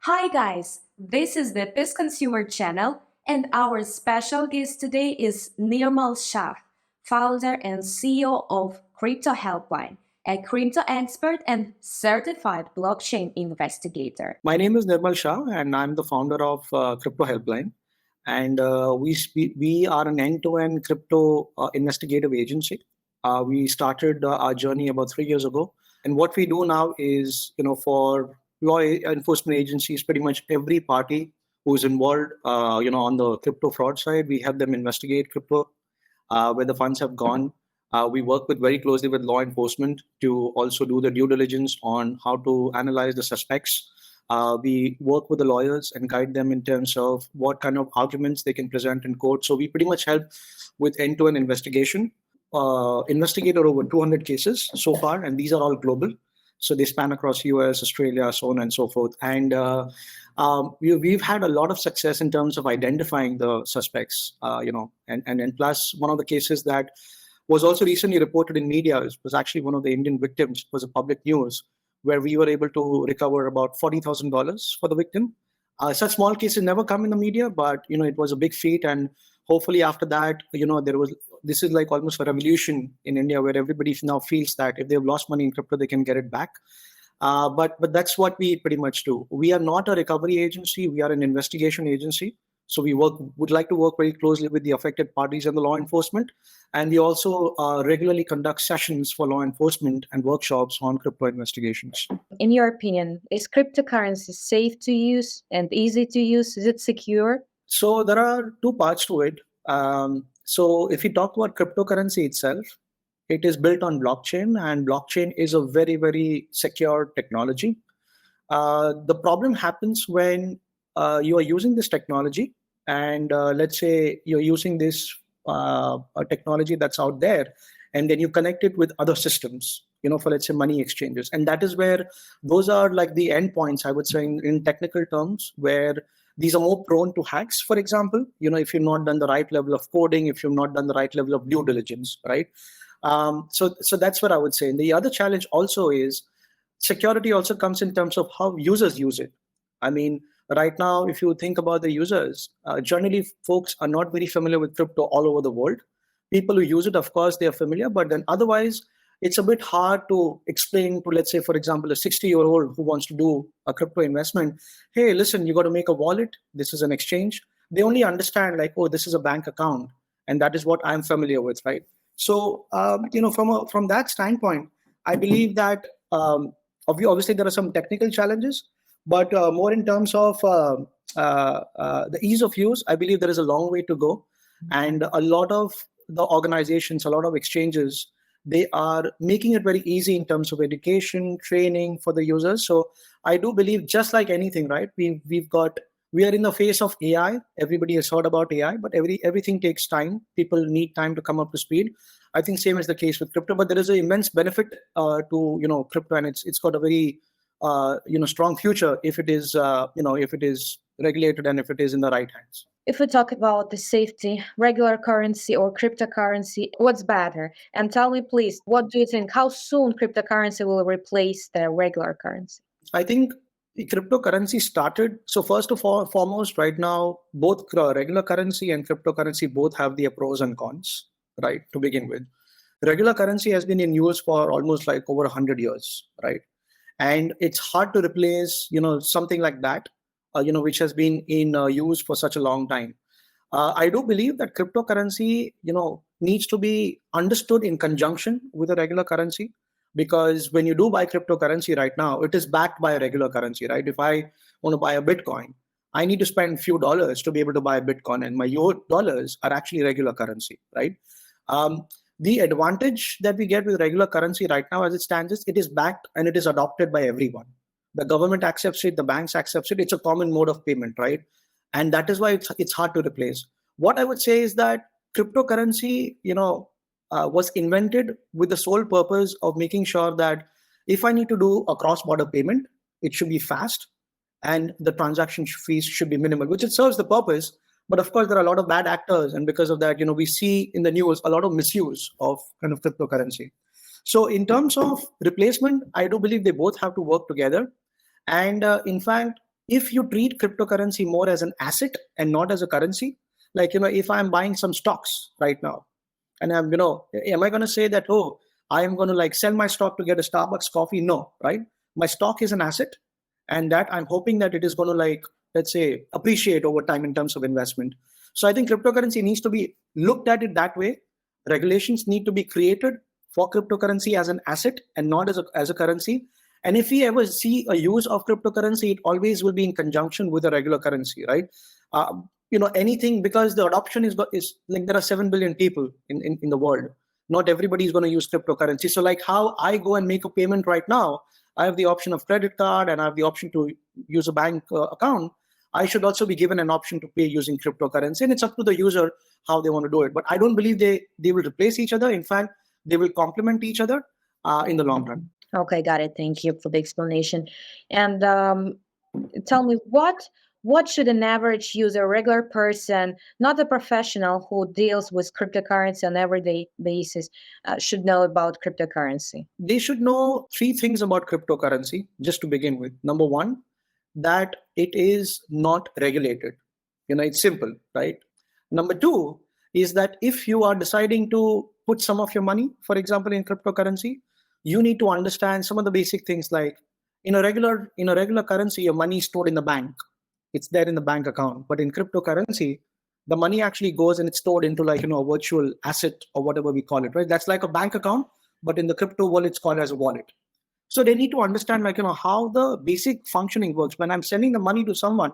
Hi guys, this is the PissedConsumer channel and our special guest today is Nirmal Shah, founder and CEO of Crypto Helpline, a crypto expert and certified blockchain investigator. My name is Nirmal Shah, and I'm the founder of Crypto Helpline. And we are an end-to-end crypto investigative agency. We started our journey about 3 years ago. And what we do now is, for law enforcement agencies, pretty much every party who's involved, on the crypto fraud side, we help them investigate crypto, where the funds have gone. We work very closely with law enforcement to also do the due diligence on how to analyze the suspects. We work with the lawyers and guide them in terms of what kind of arguments they can present in court. So we pretty much help with end-to-end investigation. Investigated over 200 cases so far, and these are all global. So they span across US, Australia, so on and so forth. And we've had a lot of success in terms of identifying the suspects, and plus one of the cases that was also recently reported in media was actually one of the Indian victims, was a public news, where we were able to recover about $40,000 for the victim. Such small cases never come in the media, but it was a big feat, and hopefully after that, this is like almost a revolution in India, where everybody now feels that if they've lost money in crypto, they can get it back. But that's what we pretty much do. We are not a recovery agency; we are an investigation agency. So we would like to work very closely with the affected parties and the law enforcement. And we also regularly conduct sessions for law enforcement and workshops on crypto investigations. In your opinion, is cryptocurrency safe to use and easy to use? Is it secure? So there are two parts to it. So if we talk about cryptocurrency itself, it is built on blockchain, and blockchain is a very, very secure technology. The problem happens when you are using this technology, and let's say you're using this a technology that's out there, and then you connect it with other systems, for let's say money exchanges. And that is where those are like the endpoints, I would say, in technical terms, where these are more prone to hacks. For example, if you've not done the right level of coding, if you've not done the right level of due diligence, right? So that's what I would say. And the other challenge also is security also comes in terms of how users use it. I mean, right now, if you think about the users, generally folks are not very familiar with crypto all over the world. People who use it, of course, they are familiar, but then otherwise, it's a bit hard to explain to, let's say, for example, a 60-year-old who wants to do a crypto investment. Hey, listen, you got to make a wallet. This is an exchange. They only understand like, oh, this is a bank account, and that is what I'm familiar with, right? So, from that standpoint, I believe that obviously there are some technical challenges, but more in terms of the ease of use, I believe there is a long way to go. And a lot of the organizations, a lot of exchanges, they are making it very easy in terms of education, training for the users. So I do believe, just like anything, right? We are in the face of AI. Everybody has heard about AI, but everything takes time. People need time to come up to speed. I think same is the case with crypto, but there is an immense benefit to crypto, and it's got a very strong future if it is regulated and if it is in the right hands. If we talk about the safety, regular currency or cryptocurrency, what's better? And tell me, please, what do you think? How soon cryptocurrency will replace the regular currency? I think the cryptocurrency started. So first of all, foremost, right now, both regular currency and cryptocurrency both have their pros and cons, right? To begin with, regular currency has been in use for almost like over 100 years, right? And it's hard to replace, something like that, which has been in use for such a long time. I do believe that cryptocurrency, needs to be understood in conjunction with a regular currency, because when you do buy cryptocurrency right now, it is backed by a regular currency, right? If I want to buy a Bitcoin, I need to spend a few dollars to be able to buy a Bitcoin, and my dollars are actually regular currency, right? The advantage that we get with regular currency right now, as it stands, is it is backed and it is adopted by everyone. The government accepts it, the banks accept it. It's a common mode of payment, right? And that is why it's hard to replace. What I would say is that cryptocurrency, was invented with the sole purpose of making sure that if I need to do a cross-border payment, it should be fast and the transaction fees should be minimal, which it serves the purpose. But of course, there are a lot of bad actors, and because of that, we see in the news a lot of misuse of kind of cryptocurrency. So in terms of replacement, I do believe they both have to work together. And in fact, If you treat cryptocurrency more as an asset and not as a currency, like, if I'm buying some stocks right now, and am I going to say that, oh, I am going to like sell my stock to get a Starbucks coffee? No, right? My stock is an asset, and that I'm hoping that it is going to, like, let's say, appreciate over time in terms of investment. So I think cryptocurrency needs to be looked at it that way. Regulations need to be created for cryptocurrency as an asset and not as a currency. And if we ever see a use of cryptocurrency, it always will be in conjunction with a regular currency, right? Anything, because the adoption is like, there are 7 billion people in the world. Not everybody is going to use cryptocurrency. So like how I go and make a payment right now, I have the option of credit card and I have the option to use a bank account. I should also be given an option to pay using cryptocurrency, and it's up to the user how they want to do it. But I don't believe they will replace each other. In fact, they will complement each other in the long run. Okay, got it. Thank you for the explanation. And tell me, what should an average user, regular person, not a professional who deals with cryptocurrency on an everyday basis, should know about cryptocurrency? They should know 3 things about cryptocurrency, just to begin with. Number one, that it is not regulated. It's simple, right? Number two is that if you are deciding to put some of your money, for example, in cryptocurrency, you need to understand some of the basic things, like in a regular currency, your money is stored in the bank. It's there in the bank account. But in cryptocurrency, the money actually goes and it's stored into, like, a virtual asset or whatever we call it, right? That's like a bank account, but in the crypto world, it's called as a wallet. So they need to understand, like, how the basic functioning works. When I'm sending the money to someone,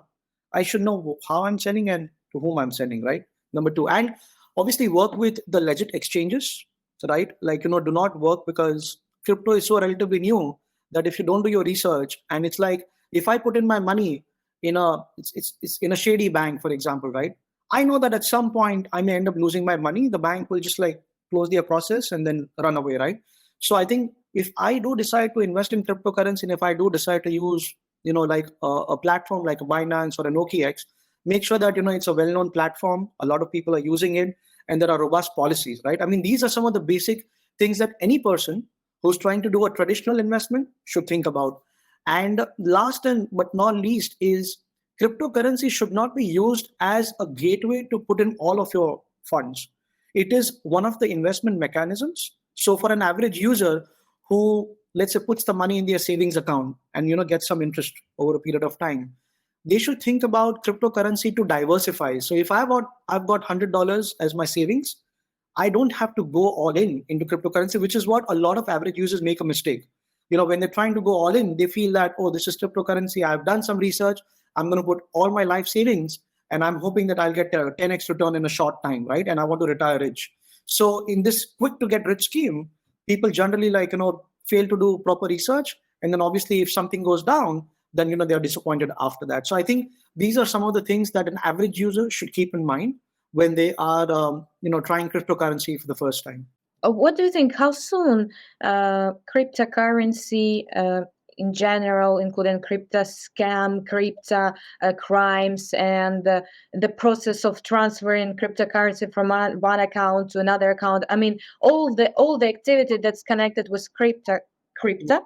I should know how I'm sending and to whom I'm sending, right? Number two, and obviously work with the legit exchanges, right? Like, do not work, because crypto is so relatively new that if you don't do your research, and it's like, if I put in my money it's in a shady bank, for example, right? I know that at some point I may end up losing my money. The bank will just like close their process and then run away, right? So I think if I do decide to invest in cryptocurrency, and if I do decide to use, like a platform like a Binance or an OKX, make sure that, it's a well-known platform. A lot of people are using it, and there are robust policies, right? I mean, these are some of the basic things that any person who's trying to do a traditional investment should think about. And last and but not least is, cryptocurrency should not be used as a gateway to put in all of your funds. It is one of the investment mechanisms. So for an average user who, let's say, puts the money in their savings account and gets some interest over a period of time, they should think about cryptocurrency to diversify. So if I've got $100 as my savings, I don't have to go all in into cryptocurrency, which is what a lot of average users make a mistake. When they're trying to go all in, they feel that, oh, this is cryptocurrency. I've done some research. I'm going to put all my life savings, and I'm hoping that I'll get a 10x return in a short time, right? And I want to retire rich. So in this quick to get rich scheme, people generally fail to do proper research. And then obviously if something goes down, then, they're disappointed after that. So I think these are some of the things that an average user should keep in mind when they are, trying cryptocurrency for the first time. What do you think? How soon cryptocurrency in general, including crypto scam, crypto crimes, and the process of transferring cryptocurrency from one account to another account? I mean, all the activity that's connected with crypto,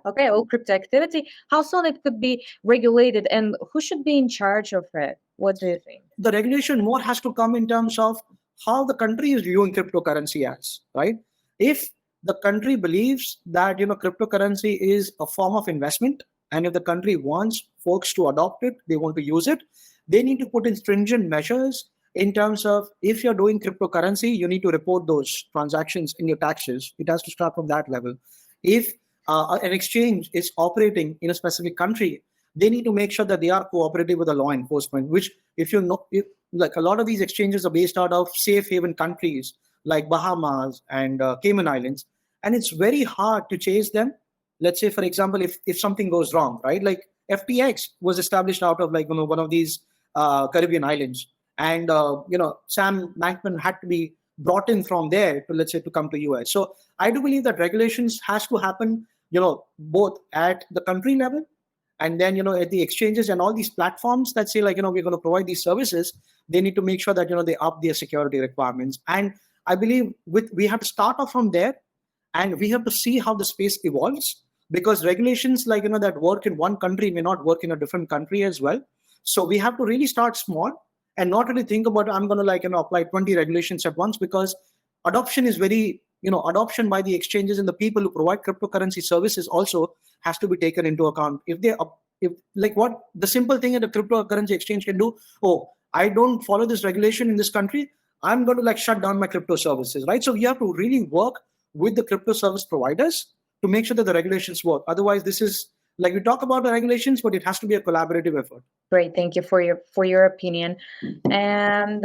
okay, all crypto activity. How soon it could be regulated, and who should be in charge of it? What do you think? The regulation more has to come in terms of how the country is viewing cryptocurrency as, right? If the country believes that cryptocurrency is a form of investment, and if the country wants folks to adopt it, they want to use it, they need to put in stringent measures in terms of, if you're doing cryptocurrency, you need to report those transactions in your taxes. It has to start from that level. If an exchange is operating in a specific country, they need to make sure that they are cooperative with the law enforcement, which, if like a lot of these exchanges are based out of safe haven countries like Bahamas and Cayman Islands, and it's very hard to chase them. Let's say, for example, if something goes wrong, right? Like FTX was established out of one of these Caribbean islands, and Sam Bankman had to be brought in from there to, let's say, to come to US. So I do believe that regulations has to happen, both at the country level, and then at the exchanges and all these platforms that say, we're going to provide these services. They need to make sure that they up their security requirements. And I believe we have to start off from there, and we have to see how the space evolves. because regulations like that work in one country may not work in a different country as well. So we have to really start small and not really think about I'm going to apply 20 regulations at once, because adoption is very adoption by the exchanges and the people who provide cryptocurrency services also has to be taken into account. If like what the simple thing that a cryptocurrency exchange can do, oh, I don't follow this regulation in this country, I'm going to shut down my crypto services, right? So you have to really work with the crypto service providers to make sure that the regulations work. Otherwise, this is like we talk about the regulations, but it has to be a collaborative effort. Great, thank you for your opinion. And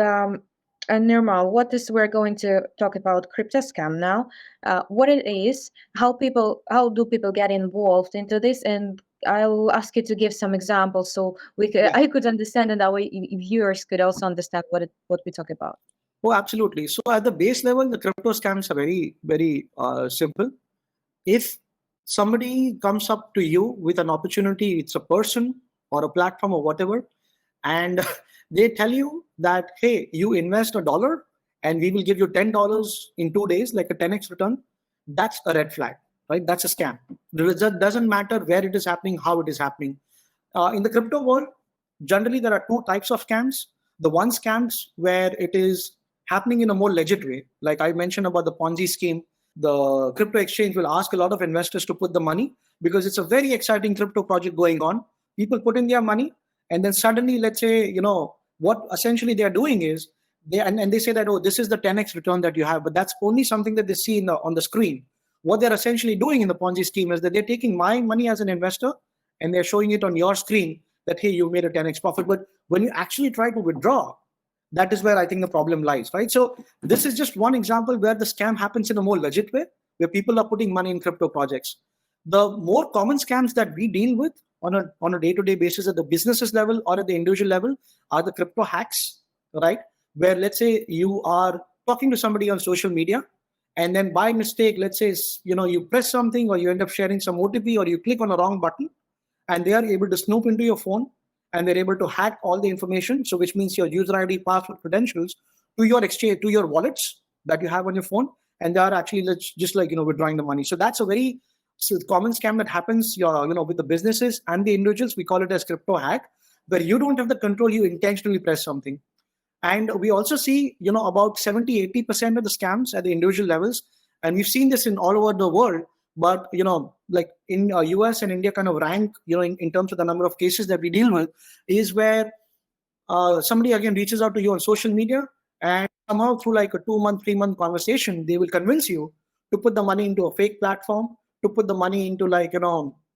Nirmal, we're going to talk about crypto scam now. What it is, how do people get involved into this, and I'll ask you to give some examples so I could understand, and that way viewers could also understand what we talk about. Oh, absolutely. So at the base level, the crypto scams are very, very simple. If somebody comes up to you with an opportunity, it's a person or a platform or whatever, and they tell you that, hey, you invest $1 and we will give you $10 in 2 days, like a 10x return, that's a red flag, right? That's a scam. The result doesn't matter where it is happening, how it is happening. In the crypto world, generally there are two types of scams. The one scams where it is happening in a more legit way. Like I mentioned about the Ponzi scheme, the crypto exchange will ask a lot of investors to put the money because it's a very exciting crypto project going on. People put in their money, and then suddenly, let's say, what essentially they are doing is they say that, oh, this is the 10x return that you have, but that's only something that they see on the screen. What they're essentially doing in the Ponzi scheme is that they're taking my money as an investor and they're showing it on your screen that, hey, you made a 10x profit. But when you actually try to withdraw, that is where I think the problem lies, right? So this is just one example where the scam happens in a more legit way, where people are putting money in crypto projects. The more common scams that we deal with on a day-to-day basis at the businesses level or at the individual level are the crypto hacks, right? Where let's say you are talking to somebody on social media, and then by mistake, let's say, you press something or you end up sharing some OTP or you click on a wrong button, and they are able to snoop into your phone and they're able to hack all the information. So which means your user ID, password, credentials to your exchange, to your wallets that you have on your phone. And they are actually just withdrawing the money. So that's a very common scam that happens, with the businesses and the individuals. We call it as crypto hack, where you don't have the control, you intentionally press something. And we also see, about 70-80% of the scams at the individual levels. And we've seen this in all over the world. But, like in US and India kind of rank, in terms of the number of cases that we deal with, is where somebody again reaches out to you on social media, and somehow through like a 2-month, 3-month conversation, they will convince you to put the money into a fake platform, to put the money into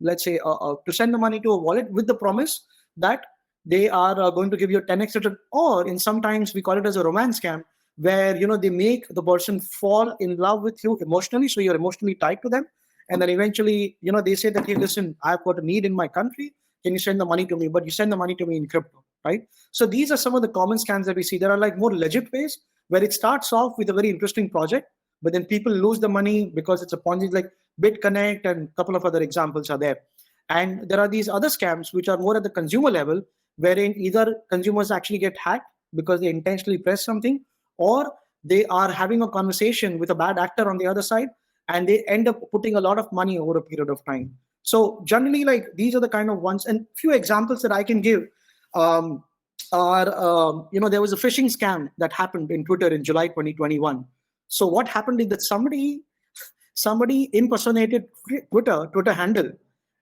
let's say, to send the money to a wallet with the promise that they are going to give you a 10x return. Or in sometimes we call it as a romance scam, where, they make the person fall in love with you emotionally. So you're emotionally tied to them. And then eventually, they say that, hey, listen, I've got a need in my country. Can you send the money to me? But you send the money to me in crypto, right? So these are some of the common scams that we see. There are like more legit ways where it starts off with a very interesting project, but then people lose the money because it's a Ponzi, like BitConnect, and a couple of other examples are there. And there are these other scams which are more at the consumer level, wherein either consumers actually get hacked because they intentionally press something, or they are having a conversation with a bad actor on the other side, and they end up putting a lot of money over a period of time. So generally, like, these are the kind of ones. And few examples that I can give are, there was a phishing scam that happened in Twitter in July 2021. So what happened is that somebody impersonated Twitter handle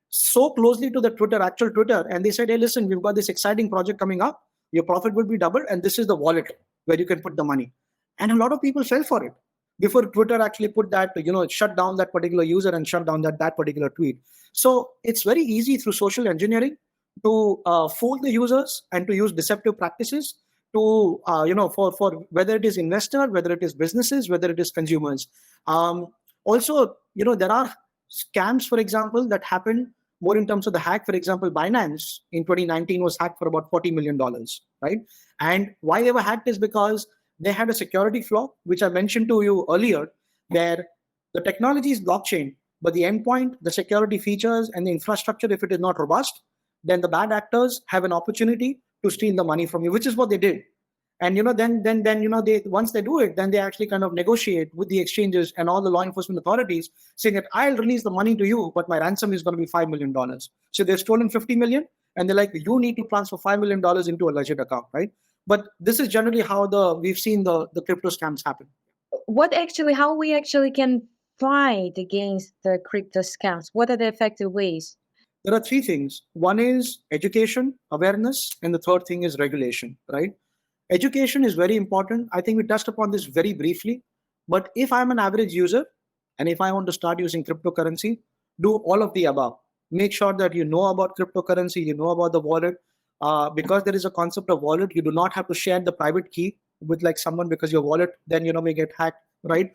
so closely to the actual Twitter, and they said, hey, listen, we've got this exciting project coming up. Your profit will be doubled, and this is the wallet where you can put the money. And a lot of people fell for it before Twitter actually put that, shut down that particular user and shut down that particular tweet. So it's very easy through social engineering to fool the users and to use deceptive practices to, for whether it is investor, whether it is businesses, whether it is consumers. Also, there are scams, for example, that happen more in terms of the hack. For example, Binance in 2019 was hacked for about $40 million, right? And why they were hacked is because they had a security flaw, which I mentioned to you earlier, where the technology is blockchain, but the endpoint, the security features, and the infrastructure, if it is not robust, then the bad actors have an opportunity to steal the money from you, which is what they did. And then they, once they do it, then they actually kind of negotiate with the exchanges and all the law enforcement authorities, saying that I'll release the money to you, but my ransom is going to be $5 million. So they've stolen 50 million, and they're like, you need to transfer $5 million into a legit account, right? But this is generally how we've seen the crypto scams happen. How we actually can fight against the crypto scams? What are the effective ways? There are three things. One is education, awareness, and the third thing is regulation, right? Education is very important. I think we touched upon this very briefly. But if I'm an average user and if I want to start using cryptocurrency, do all of the above. Make sure that you know about cryptocurrency, you know about the wallet. Because there is a concept of wallet, you do not have to share the private key with like someone, because your wallet then may get hacked, right?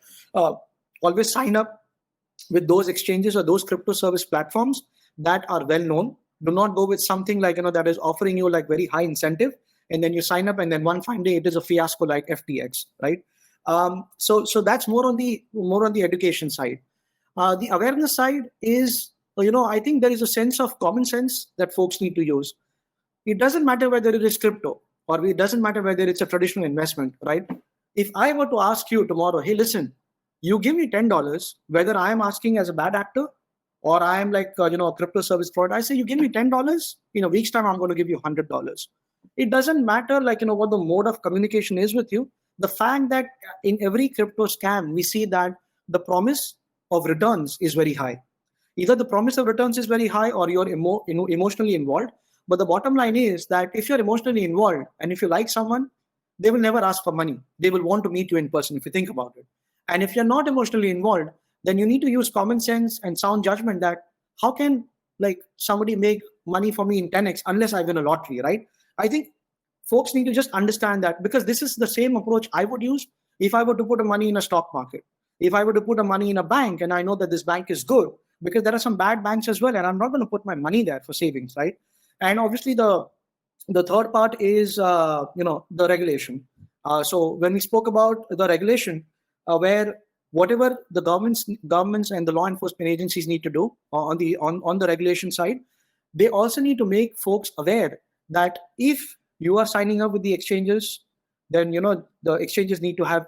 Always sign up with those exchanges or those crypto service platforms that are well known. Do not go with something like that is offering you like very high incentive, and then you sign up and then one fine day it is a fiasco like FTX, right? So that's more on the education side. The awareness side is, I think there is a sense of common sense that folks need to use. It doesn't matter whether it is crypto or it doesn't matter whether it's a traditional investment, right? If I were to ask you tomorrow, hey, listen, you give me $10, whether I am asking as a bad actor or I am like, a crypto service provider, I say, you give me $10, in a week's time, I'm going to give you $100. It doesn't matter like, what the mode of communication is with you. The fact that in every crypto scam, we see that the promise of returns is very high. Either the promise of returns is very high or you're emotionally involved. But the bottom line is that if you're emotionally involved and if you like someone, they will never ask for money. They will want to meet you in person, if you think about it. And if you're not emotionally involved, then you need to use common sense and sound judgment that how can like somebody make money for me in 10x unless I win a lottery, right? I think folks need to just understand that, because this is the same approach I would use if I were to put a money in a stock market. If I were to put a money in a bank and I know that this bank is good, because there are some bad banks as well, and I'm not going to put my money there for savings, right? And obviously the third part is the regulation. So when we spoke about the regulation, where whatever the governments and the law enforcement agencies need to do on the regulation side, they also need to make folks aware that if you are signing up with the exchanges, then the exchanges need to have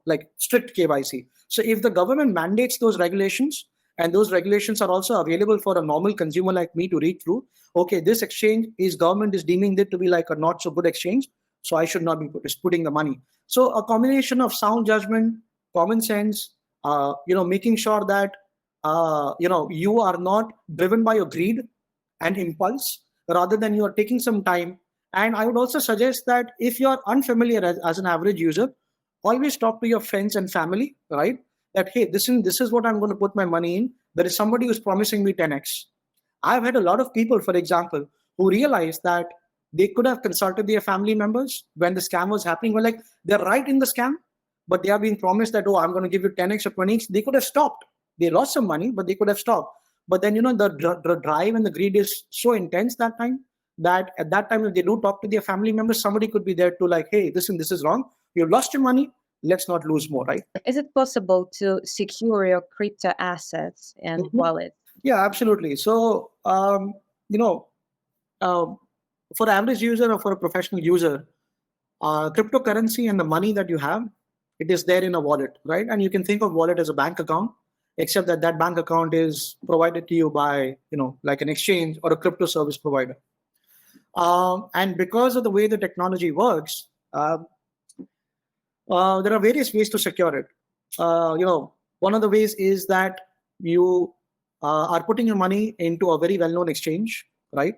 like strict KYC. So if the government mandates those regulations, and those regulations are also available for a normal consumer like me to read through, okay, this exchange government is deeming it to be like a not so good exchange, so I should not be putting the money. So a combination of sound judgment, common sense, making sure that you are not driven by your greed and impulse, rather than you are taking some time. And I would also suggest that if you are unfamiliar as an average user, always talk to your friends and family, right? That, hey, this is what I'm going to put my money in. There is somebody who's promising me 10x. I've had a lot of people, for example, who realized that they could have consulted their family members when the scam was happening. Well, like, they're right in the scam, but they are being promised that, oh, I'm going to give you 10x or 20x. They could have stopped. They lost some money, but they could have stopped. But then, the drive and the greed is so intense that time, that at that time, if they do talk to their family members, somebody could be there to like, hey, this is wrong. You've lost your money. Let's not lose more, right? Is it possible to secure your crypto assets and wallets? Yeah, absolutely. So, for average user or for a professional user, cryptocurrency and the money that you have, it is there in a wallet, right? And you can think of wallet as a bank account, except that bank account is provided to you by, like an exchange or a crypto service provider. And because of the way the technology works, there are various ways to secure it. One of the ways is that you are putting your money into a very well-known exchange, right?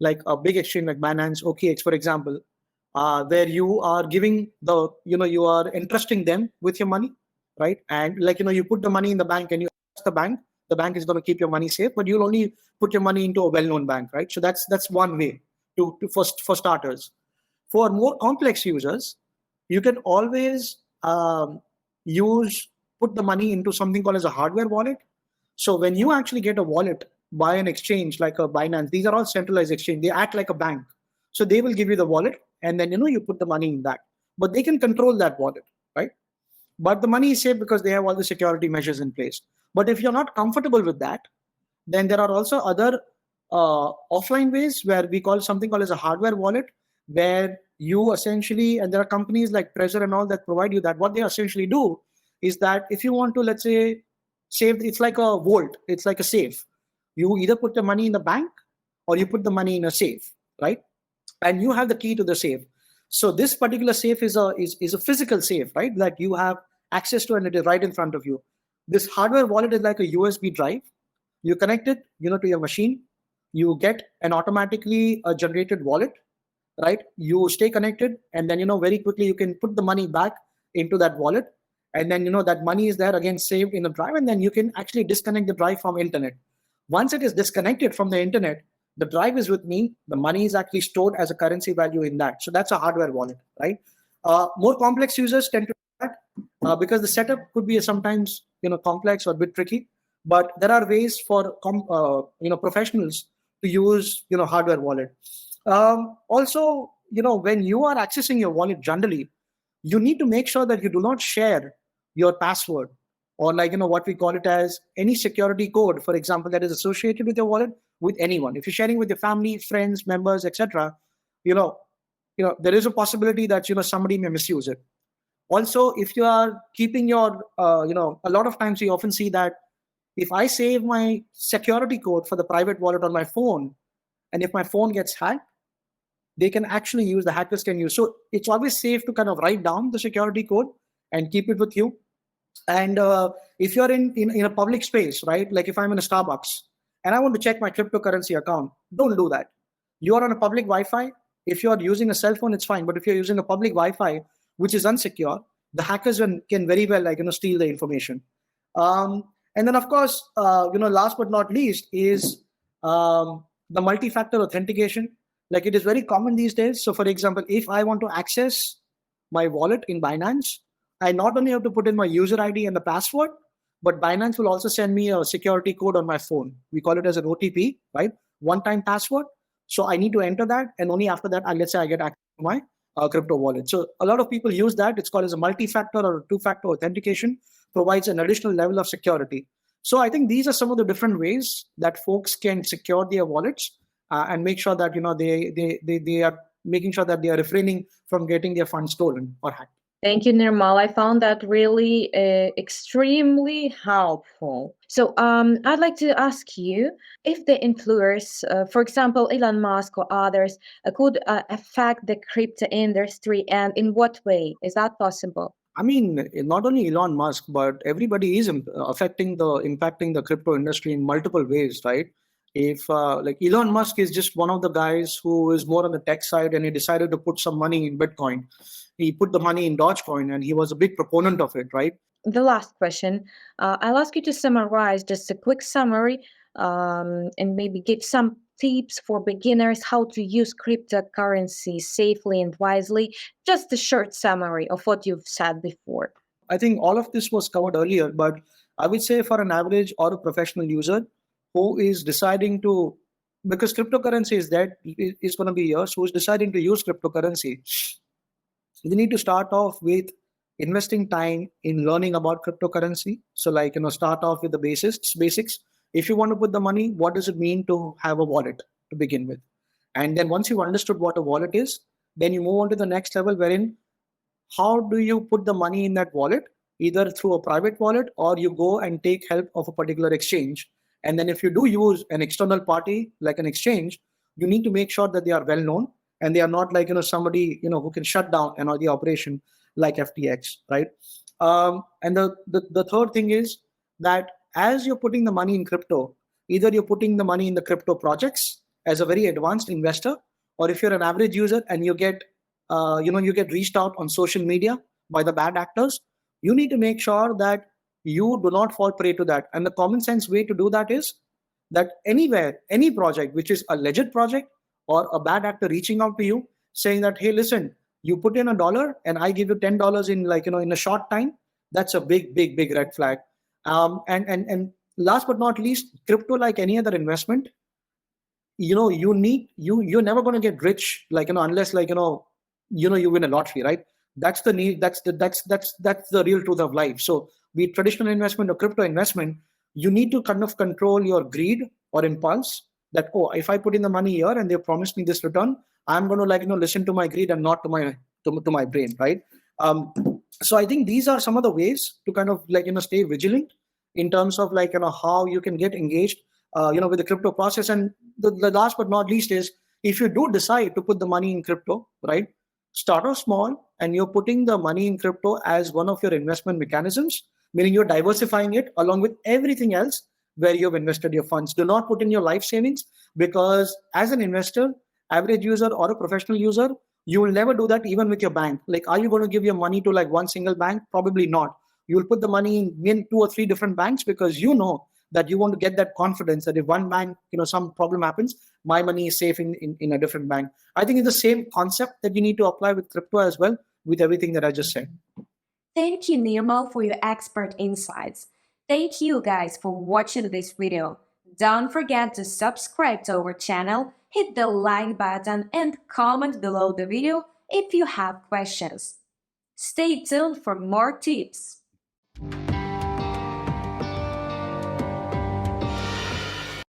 Like a big exchange like Binance, OKX, for example, where you are giving you are entrusting them with your money, right? And like, you put the money in the bank and you ask the bank is going to keep your money safe, but you'll only put your money into a well-known bank, right? So that's one way for starters. For more complex users, you can always put the money into something called as a hardware wallet. So when you actually get a wallet by an exchange like a Binance, these are all centralized exchange. They act like a bank. So they will give you the wallet, and then you put the money in that. But they can control that wallet, right? But the money is safe because they have all the security measures in place. But if you're not comfortable with that, then there are also other offline ways where we call something called as a hardware wallet, where you essentially, and there are companies like Treasure and all that provide you that. What they essentially do is that if you want to, let's say, save, it's like a vault, it's like a safe. You either put the money in the bank or you put the money in a safe, right? And you have the key to the safe. So this particular safe is a physical safe, right? That you have access to, and it is right in front of you. This hardware wallet is like a USB drive. You connect it, to your machine. You get an automatically generated wallet, right? You stay connected, and then very quickly you can put the money back into that wallet, and then that money is there again saved in the drive, and then you can actually disconnect the drive from internet. Once it is disconnected from the internet, the drive is with me, the money is actually stored as a currency value in that. So that's a hardware wallet, right? More complex users tend to do that because the setup could be sometimes complex or a bit tricky, but there are ways for professionals to use hardware wallet. Also, when you are accessing your wallet generally, you need to make sure that you do not share your password or what we call it as any security code, for example, that is associated with your wallet with anyone. If you're sharing with your family, friends, members, etc., there is a possibility that somebody may misuse it. Also, if you are keeping your a lot of times we often see that if I save my security code for the private wallet on my phone, and if my phone gets hacked, they can actually use, the hackers can use. So it's always safe to kind of write down the security code and keep it with you. And if you're in a public space, right? Like if I'm in a Starbucks and I want to check my cryptocurrency account, don't do that. You are on a public Wi-Fi. If you're using a cell phone, it's fine. But if you're using a public Wi-Fi, which is unsecure, the hackers can very well steal the information. And then of course, last but not least is the multi-factor authentication. Like it is very common these days. So for example, if I want to access my wallet in Binance, I not only have to put in my user ID and the password, but Binance will also send me a security code on my phone. We call it as an OTP, right? One-time password. So I need to enter that, and only after that, let's say I get access to my crypto wallet. So a lot of people use that. It's called as a multi-factor or two-factor authentication, provides an additional level of security. So I think these are some of the different ways that folks can secure their wallets and make sure that they are making sure that they are refraining from getting their funds stolen or hacked. Thank you, Nirmal. I found that really extremely helpful. So I'd like to ask you if the influencers, for example, Elon Musk or others, could affect the crypto industry, and in what way? Is that possible? I mean, not only Elon Musk, but everybody is impacting the crypto industry in multiple ways, right? If like Elon Musk is just one of the guys who is more on the tech side, and he decided to put some money in Bitcoin. He put the money in Dogecoin, and he was a big proponent of it, right? The last question, I'll ask you to summarize just a quick summary and maybe give some tips for beginners how to use cryptocurrency safely and wisely. Just a short summary of what you've said before. I think all of this was covered earlier, but I would say for an average or a professional user who is deciding to, because cryptocurrency is going to be yours, who is deciding to use cryptocurrency, you need to start off with investing time in learning about cryptocurrency. So start off with the basics. If you want to put the money, what does it mean to have a wallet to begin with? And then once you've understood what a wallet is, then you move on to the next level, wherein how do you put the money in that wallet, either through a private wallet or you go and take help of a particular exchange. And then if you do use an external party like an exchange, you need to make sure that they are well known and they are not like somebody who can shut down the operation like FTX, right? And the third thing is that as you're putting the money in crypto, either you're putting the money in the crypto projects as a very advanced investor, or if you're an average user and you get reached out on social media by the bad actors, you need to make sure that you do not fall prey to that. And the common sense way to do that is that anywhere, any project which is a legit project or a bad actor reaching out to you saying that, hey, listen, you put in $1 and I give you $10 in a short time, that's a big red flag. And last but not least, crypto, like any other investment, you're never going to get rich unless you win a lottery, right? That's the need. That's the real truth of life. So be it traditional investment or crypto investment, you need to kind of control your greed or impulse that, oh, if I put in the money here and they promised me this return, I'm going to listen to my greed and not to my brain, right? Um, so I think these are some of the ways to kind of stay vigilant in terms of how you can get engaged with the crypto process. And the last but not least is, if you do decide to put the money in crypto, right, start off small, and you're putting the money in crypto as one of your investment mechanisms, meaning you're diversifying it along with everything else where you've invested your funds. Do not put in your life savings, because as an investor, average user or a professional user, you will never do that even with your bank. Like, are you going to give your money to one single bank? Probably not. You will put the money in 2 or 3 different banks, because you know that you want to get that confidence that if one bank, some problem happens, my money is safe in a different bank. I think it's the same concept that you need to apply with crypto as well, with everything that I just said. Thank you, Nirmal, for your expert insights. Thank you guys for watching this video. Don't forget to subscribe to our channel, hit the like button, and comment below the video if you have questions. Stay tuned for more tips.